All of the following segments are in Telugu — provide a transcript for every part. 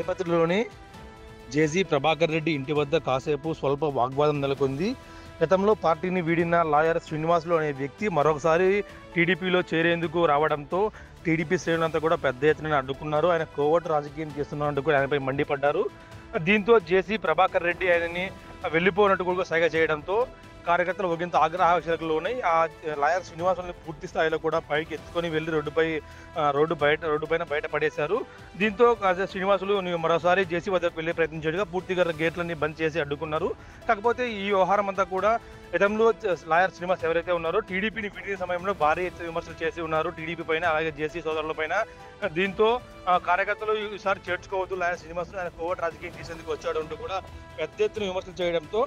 తాడిపత్రిలోని జేసీ ప్రభాకర్ రెడ్డి ఇంటి వద్ద కాసేపు స్వల్ప వాగ్వాదం నెలకొంది. గతంలో పార్టీని వీడిన లాయర్ శ్రీనివాసులు అనే వ్యక్తి మరొకసారి టీడీపీలో చేరేందుకు రావడంతో టీడీపీ శ్రేణులంతా కూడా పెద్ద ఎత్తున అడ్డుకున్నారు. ఆయన కోవట్ రాజకీయం చేస్తున్నట్టు కూడా ఆయనపై మండిపడ్డారు. దీంతో జేసీ ప్రభాకర్ రెడ్డి ఆయనని వెళ్ళిపోయినట్టు కూడా సైగ చేయడంతో కార్యకర్తలు ఒకంత ఆగ్రహావేశాలకు ఉన్నాయి. ఆ లాయర్ శ్రీనివాసులను పూర్తి స్థాయిలో కూడా పైకి ఎత్తుకొని వెళ్ళి రోడ్డు పైన బయటపడేశారు. దీంతో శ్రీనివాసులు మరోసారి జేసీ వద్దకు వెళ్ళి ప్రయత్నించేట్టుగా పూర్తిగా గేట్లన్నీ బంద్ చేసి అడ్డుకున్నారు. కాకపోతే ఈ వ్యవహారం అంతా కూడా గతంలో లాయర్ శ్రీనివాస్ ఎవరైతే ఉన్నారో టీడీపీని వీడిన సమయంలో భారీ ఎత్తున విమర్శలు చేసి ఉన్నారు టీడీపీ పైన, అలాగే జేసీ సోదరుల పైన. దీంతో కార్యకర్తలు ఈసారి చేర్చుకోవద్దు, లాయర్ శ్రీనివాస్ ఆయన కోవట్ రాజకీయం చేసేందుకు వచ్చాడు అంటూ కూడా పెద్ద ఎత్తున విమర్శలు చేయడంతో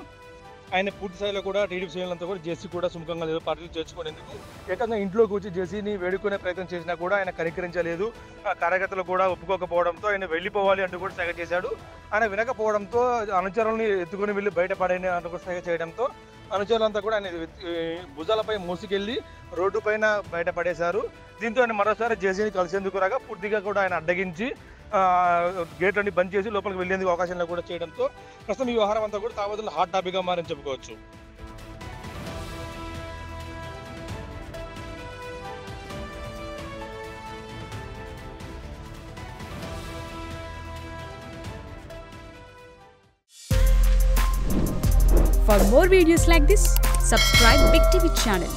ఆయన పూర్తి స్థాయిలో కూడా టీడీపీ శ్రేణులంతా కూడా జేసీ కూడా సుముఖంగా లేదు. పార్టీలు చేర్చుకునేందుకు ఏకంగా ఇంట్లోకి వచ్చి జేసీని వేడుకునే ప్రయత్నం చేసినా కూడా ఆయన కనికరించలేదు. కార్యకర్తలు కూడా ఒప్పుకోకపోవడంతో ఆయన వెళ్ళిపోవాలి అంటూ కూడా సైగ చేశాడు. ఆయన వినకపోవడంతో అనుచరులను ఎత్తుకుని వెళ్ళి బయటపడేని అంటూ కూడా సైగ చేయడంతో అనుచరులంతా కూడా ఆయన భుజాలపై మోసుకెళ్లి రోడ్డు పైన బయటపడేశారు. దీంతో ఆయన మరోసారి జేసీని కలిసేందుకు రాగా పూర్తిగా కూడా ఆయన అడ్డగించి గేట్లన్నీ బంద్ చేసి లోపలికి వెళ్లేందుకు అవకాశం కూడా చేయడంతో ప్రస్తుతం ఈ వ్యవహారం అంతా కూడా తావదులు హాట్ టాపిక్గా మారని చెప్పుకోవచ్చు. For more videos like this, subscribe Big TV channel.